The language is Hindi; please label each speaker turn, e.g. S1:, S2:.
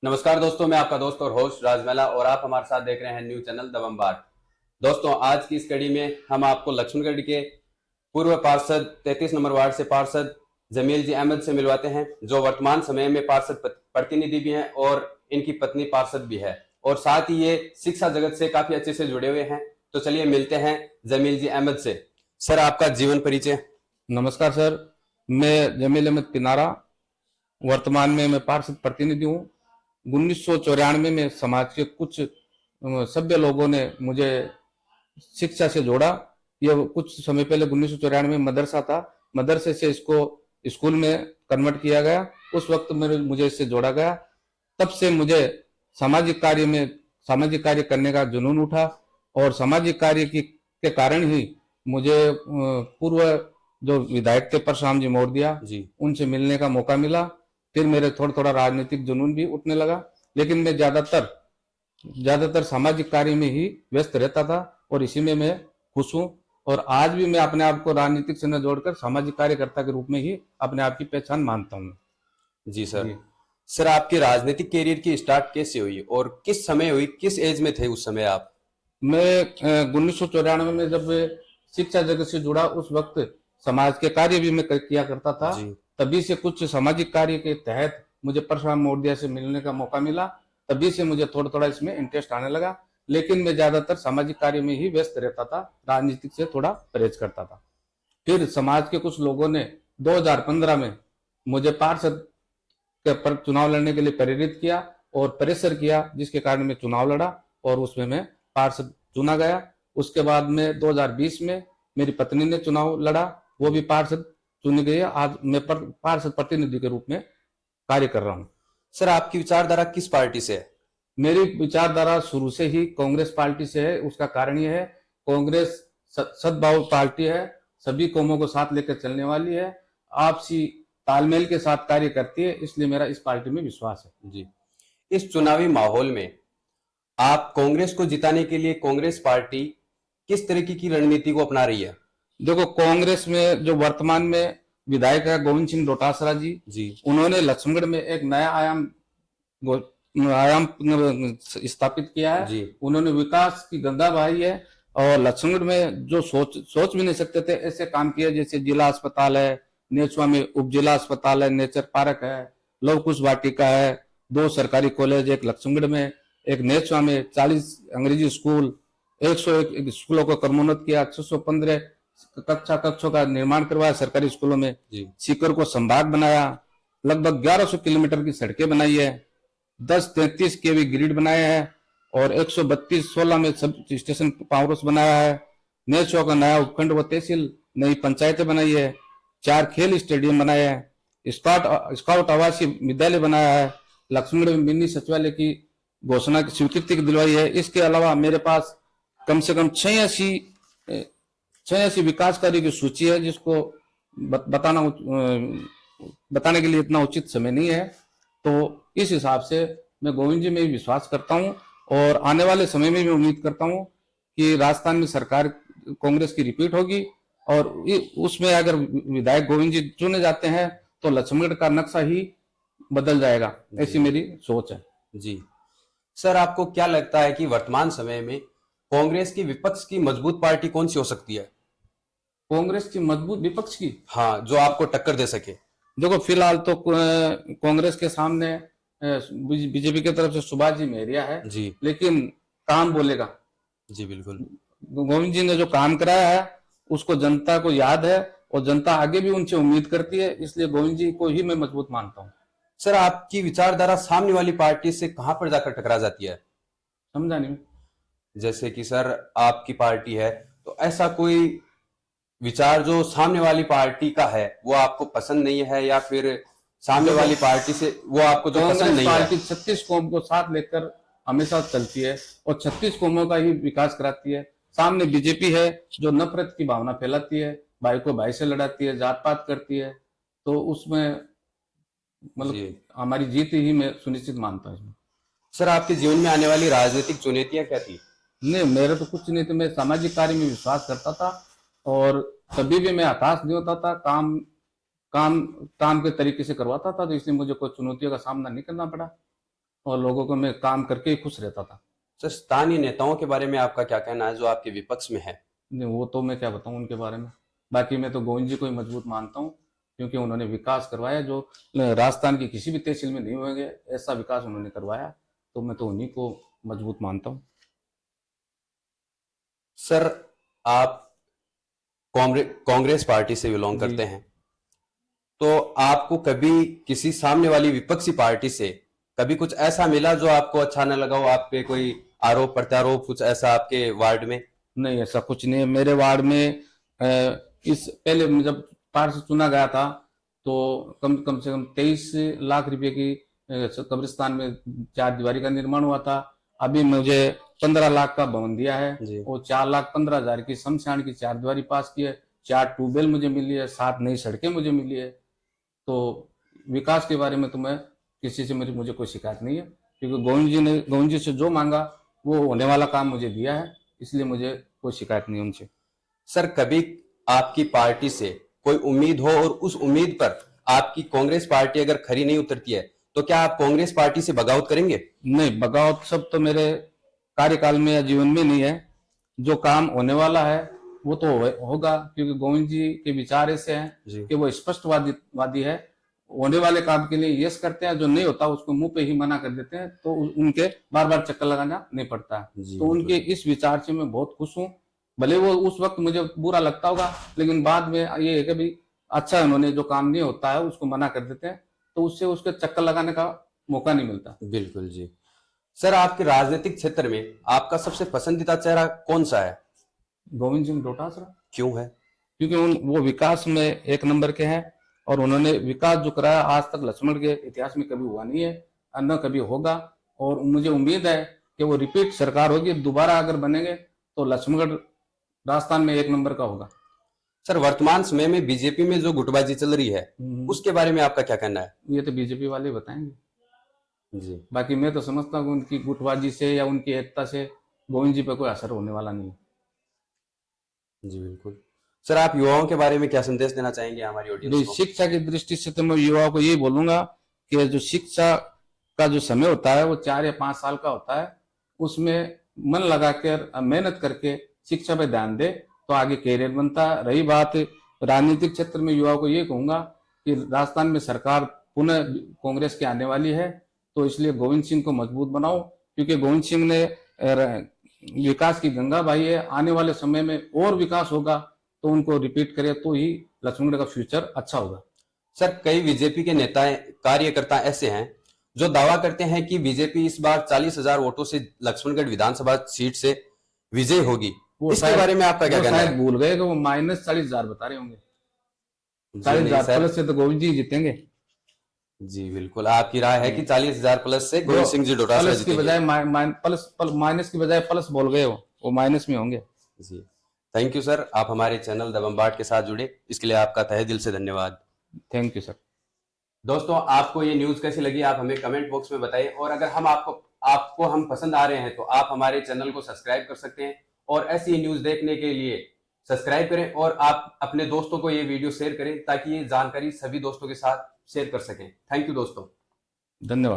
S1: नमस्कार दोस्तों, मैं आपका दोस्त और होस्ट राजमेला और आप हमारे साथ देख रहे हैं न्यूज चैनल द बम्बार्ड। दोस्तों, आज की इस कड़ी में हम आपको लक्ष्मणगढ़ के पूर्व पार्षद 33 नंबर वार्ड से पार्षद जमील जी अहमद से मिलवाते हैं, जो वर्तमान समय में पार्षद प्रतिनिधि भी हैं और इनकी पत्नी पार्षद भी है, और साथ ही ये शिक्षा जगत से काफी अच्छे से जुड़े हुए हैं। तो चलिए मिलते हैं जमील जी अहमद से। सर, आपका जीवन परिचय।
S2: नमस्कार सर, मैं जमील अहमद किनारा, वर्तमान में मैं पार्षद प्रतिनिधि हूँ। 1994 में समाज के कुछ सभ्य लोगों ने मुझे शिक्षा से जोड़ा। ये कुछ समय पहले 1994 में मदरसा था, मदरसे से इसको स्कूल में कन्वर्ट किया गया। उस वक्त मुझे इससे जोड़ा गया। तब से मुझे सामाजिक कार्य करने का जुनून उठा और सामाजिक कार्य के कारण ही मुझे पूर्व जो विधायक थे परशुराम जी मौर्य
S1: जी,
S2: उनसे मिलने का मौका मिला। फिर मेरे थोड़ा थोड़ा राजनीतिक जुनून भी उठने लगा, लेकिन मैं ज्यादातर सामाजिक कार्य में ही व्यस्त रहता था और इसी में मैं खुश हूँ। और आज भी मैं अपने आप को राजनीतिक से न जोड़कर सामाजिक कार्यकर्ता के रूप में ही अपने आप की पहचान मानता हूँ।
S1: जी सर।
S2: जी,
S1: सर, आपकी राजनीतिक कैरियर की स्टार्ट कैसे हुई और किस समय हुई, किस एज में थे उस समय आप?
S2: मैं 1994 में जब शिक्षा जगत से जुड़ा, उस वक्त समाज के कार्य भी मैं किया करता था।
S1: जी,
S2: तभी से कुछ सामाजिक कार्य के तहत मुझे परशुराम मौर्य से मिलने का मौका मिला। तभी से मुझे थोड़ा थोड़ा इसमें इंटरेस्ट आने लगा, लेकिन मैं ज्यादातर सामाजिक कार्य में ही व्यस्त रहता था, राजनीतिक से थोड़ा परहेज करता था। फिर समाज के कुछ लोगों ने 2015 में मुझे पार्षद के पर चुनाव लड़ने के लिए प्रेरित किया और प्रेशर किया, जिसके कारण मैं चुनाव लड़ा और उसमें मैं पार्षद चुना गया। उसके बाद में 2020 में मेरी पत्नी ने चुनाव लड़ा, वो भी पार्षद चुनी गई है। आज मैं पार्षद प्रतिनिधि के रूप में कार्य कर रहा हूँ।
S1: सर, आपकी विचारधारा किस पार्टी से है?
S2: मेरी विचारधारा शुरू से ही कांग्रेस पार्टी से है। उसका कारण यह है, कांग्रेस सद्भाव पार्टी है, सभी कौमों को साथ लेकर चलने वाली है, आपसी तालमेल के साथ कार्य करती है, इसलिए मेरा इस पार्टी में विश्वास है।
S1: जी, इस चुनावी माहौल में आप कांग्रेस को जिताने के लिए कांग्रेस पार्टी किस तरीके की रणनीति को अपना रही है?
S2: देखो, कांग्रेस में जो वर्तमान में विधायक है गोविंद सिंह डोटासरा जी,
S1: जी,
S2: उन्होंने लक्ष्मणगढ़ में एक नया आयाम स्थापित किया है।
S1: जी,
S2: उन्होंने विकास की गंगा बहाई है और लक्ष्मणगढ़ में जो सोच भी नहीं सकते थे ऐसे काम किए, जैसे जिला अस्पताल है, नेचुआ में उप जिला अस्पताल है, नेचर पार्क है, लव कुश वाटिका है, 2 सरकारी कॉलेज, एक लक्ष्मणगढ़ में, एक नेचुआ में, 40 अंग्रेजी स्कूल, 101 स्कूलों को क्रमोन्नत किया, 615 कक्षों का निर्माण करवाया सरकारी स्कूलों में,
S1: जी,
S2: सीकर को संभाग बनाया, लगभग 1100 किलोमीटर की सड़कें बनाई है, 10-33 केवी ग्रिड बनाया है और 132 16 में सब स्टेशन पावर हाउस बनाया है। नेचुआ का नया उपखंड व तहसील, नई पंचायतें बनाई है, 4 खेल स्टेडियम बनाया है, स्काउट आवासीय विद्यालय बनाया है, लक्ष्मणगढ़ में मिनी सचिवालय की घोषणा की स्वीकृति दिलवाई है। इसके अलावा मेरे पास कम से कम 86 विकास कार्य की सूची है, जिसको बताने के लिए इतना उचित समय नहीं है। तो इस हिसाब से मैं गोविंद जी में भी विश्वास करता हूं और आने वाले समय में भी उम्मीद करता हूं कि राजस्थान में सरकार कांग्रेस की रिपीट होगी और उसमें अगर विधायक गोविंद जी चुने जाते हैं तो लक्ष्मणगढ़ का नक्शा ही बदल जाएगा, ऐसी
S1: जी,
S2: मेरी सोच है।
S1: जी। सर, आपको क्या लगता है कि वर्तमान समय में कांग्रेस की विपक्ष की मजबूत पार्टी कौन सी हो सकती है?
S2: कांग्रेस की मजबूत विपक्ष की,
S1: हाँ, जो आपको टक्कर दे सके।
S2: देखो फिलहाल तो कांग्रेस के सामने बीजेपी की तरफ से सुभाष जी मेहरिया है,
S1: जी,
S2: लेकिन काम बोलेगा।
S1: जी, बिल्कुल।
S2: गोविंद जी ने जो काम कराया है उसको जनता को याद है और जनता आगे भी उनसे उम्मीद करती है, इसलिए गोविंद जी को ही मैं मजबूत मानता हूँ।
S1: सर, आपकी विचारधारा सामने वाली पार्टी से कहां पर जाकर टकरा जाती है?
S2: समझा नहीं?
S1: जैसे कि सर, आपकी पार्टी है, तो ऐसा कोई विचार जो सामने वाली पार्टी का है वो आपको पसंद नहीं है, या फिर सामने
S2: देखो,
S1: वाली पार्टी से वो आपको जो पसंद
S2: कांग्रेस
S1: नहीं है?
S2: पार्टी 36 कौम को साथ लेकर हमेशा चलती है और 36 कौमों का ही विकास कराती है। सामने बीजेपी है जो नफरत की भावना फैलाती है, भाई को भाई से लड़ाती है, जात पात करती है। तो उसमें
S1: जी।
S2: मतलब हमारी जीत ही मैं सुनिश्चित मानता हूँ इसमें।
S1: सर, आपके जीवन में आने वाली राजनीतिक चुनौतियां क्या थी?
S2: नहीं, मेरा तो कुछ नहीं था, मैं सामाजिक कार्य में विश्वास करता था और कभी भी मैं हताश नहीं होता था। काम काम के तरीके से करवाता था, तो इसलिए मुझे कोई चुनौतियों का सामना नहीं करना पड़ा। और लोगों को मैं काम करके ही खुश रहता था।
S1: सर स्थानीय नेताओं के बारे में आपका क्या कहना है जो आपके विपक्ष में है?
S2: नहीं, वो तो मैं क्या बताऊं उनके बारे में। बाकी मैं तो गोविंद जी को ही मजबूत मानता हूँ, क्योंकि उन्होंने विकास करवाया जो राजस्थान की किसी भी तहसील में नहीं होंगे, ऐसा विकास उन्होंने करवाया। तो मैं तो उन्हीं को मजबूत मानता हूँ।
S1: सर आप कांग्रेस पार्टी से बिलोंग
S2: जी।
S1: करते हैं, तो आपको कभी किसी सामने वाली विपक्षी पार्टी से कभी कुछ ऐसा मिला जो आपको अच्छा न लगा हो, आप पे कोई आरोप प्रत्यारोप कुछ ऐसा आपके वार्ड में?
S2: नहीं, ऐसा कुछ नहीं है मेरे वार्ड में। इस पहले जब पार्षद चुना गया था तो कम से कम 23 लाख रुपए की कब्रिस्तान में चार दीवारी का निर्माण हुआ था। अभी मुझे 15 लाख का भवन दिया है
S1: जी।
S2: और 4,15,000 की शमशान की चार दीवारी पास की है। 4 ट्यूबवेल मुझे मिली है, 7 नई सड़कें मुझे मिली है। तो विकास के बारे में तो मैं किसी से मुझे कोई शिकायत नहीं है, क्योंकि गोविंद जी से जो मांगा वो होने वाला काम मुझे दिया है, इसलिए मुझे कोई शिकायत नहीं उनसे।
S1: सर कभी आपकी पार्टी से कोई उम्मीद हो और उस उम्मीद पर आपकी कांग्रेस पार्टी अगर खरी नहीं उतरती है तो क्या आप कांग्रेस पार्टी से बगावत करेंगे?
S2: नहीं, बगावत सब तो मेरे कार्यकाल में या जीवन में नहीं है। जो काम होने वाला है वो तो होगा, क्योंकि गोविंद जी के विचार ऐसे हैं कि वो स्पष्टवादी है। होने वाले काम के लिए यस करते हैं, जो नहीं होता उसको मुंह पे ही मना कर देते हैं, तो उनके बार बार चक्कर लगाना नहीं पड़ता है। तो उनके इस विचार से मैं बहुत खुश हूँ। भले वो उस वक्त मुझे बुरा लगता होगा, लेकिन बाद में ये है कि भाई अच्छा, उन्होंने जो काम नहीं होता है उसको मना कर देते हैं, तो उससे उसके चक्कर लगाने का मौका नहीं मिलता।
S1: बिल्कुल जी। सर आपके राजनीतिक क्षेत्र में आपका सबसे पसंदीदा चेहरा कौन सा है?
S2: गोविंद सिंह डोटासरा।
S1: क्यों है?
S2: क्योंकि वो विकास में एक नंबर के हैं, और उन्होंने विकास जो कराया आज तक लक्ष्मण के इतिहास में कभी हुआ नहीं है, न कभी होगा। और मुझे उम्मीद है कि वो रिपीट सरकार होगी, दोबारा अगर बनेंगे तो लक्ष्मणगढ़ राजस्थान में एक नंबर का होगा।
S1: सर वर्तमान समय में बीजेपी में जो गुटबाजी चल रही है उसके बारे में आपका क्या कहना है?
S2: ये तो बीजेपी वाले बताएंगे
S1: जी।
S2: बाकी मैं तो समझता हूँ उनकी गुटबाजी से या उनकी एकता से गोविंद जी पर कोई असर होने वाला नहीं है।
S1: जी बिल्कुल। सर आप युवाओं के बारे में क्या संदेश देना चाहेंगे हमारी ऑडियंस को?
S2: शिक्षा की दृष्टि से तो मैं युवाओं को यही बोलूंगा कि जो शिक्षा का जो समय होता है वो 4 या 5 साल का होता है। उसमें मन लगाकर मेहनत करके शिक्षा पे ध्यान दे तो आगे कैरियर बनता है। रही बात राजनीतिक क्षेत्र में, युवाओं को ये कहूंगा कि राजस्थान में सरकार पुनः कांग्रेस की आने वाली है, तो इसलिए गोविंद सिंह को मजबूत बनाओ, क्योंकि गोविंद सिंह ने विकास की गंगा बहाई है। आने वाले समय में और विकास होगा, तो उनको रिपीट करे तो ही लक्ष्मणगढ़ का फ्यूचर अच्छा होगा।
S1: सर कई बीजेपी के नेता कार्यकर्ता ऐसे हैं जो दावा करते हैं कि बीजेपी इस बार 40,000 वोटों से लक्ष्मणगढ़ विधानसभा सीट से विजय होगी। इसके बारे में आपका क्या कहना है?
S2: भूल गए कि वो -40,000 बता रहे होंगे। 40,000 प्लस से तो गोविंद जी जीतेंगे।
S1: जी बिल्कुल, आपकी राय है कि 40,000 प्लस से गोविंद सिंह जी डोटासरा
S2: प्लस की बजाय माइनस की बजाय प्लस बोल गए, वो माइनस में होंगे।
S1: जी थैंक यू सर, आप हमारे चैनल दबंबाट के साथ जुड़े, इसके लिए आपका तहे दिल से धन्यवाद।
S2: Thank you sir.
S1: दोस्तों आपको ये न्यूज कैसी लगी आप हमें कमेंट बॉक्स में बताइए, और अगर हम आपको हम पसंद आ रहे हैं तो आप हमारे चैनल को सब्सक्राइब कर सकते हैं, और ऐसी न्यूज देखने के लिए सब्सक्राइब करें और आप अपने दोस्तों को ये वीडियो शेयर करें ताकि ये जानकारी सभी दोस्तों के साथ शेयर कर सकें। थैंक यू दोस्तों,
S2: धन्यवाद।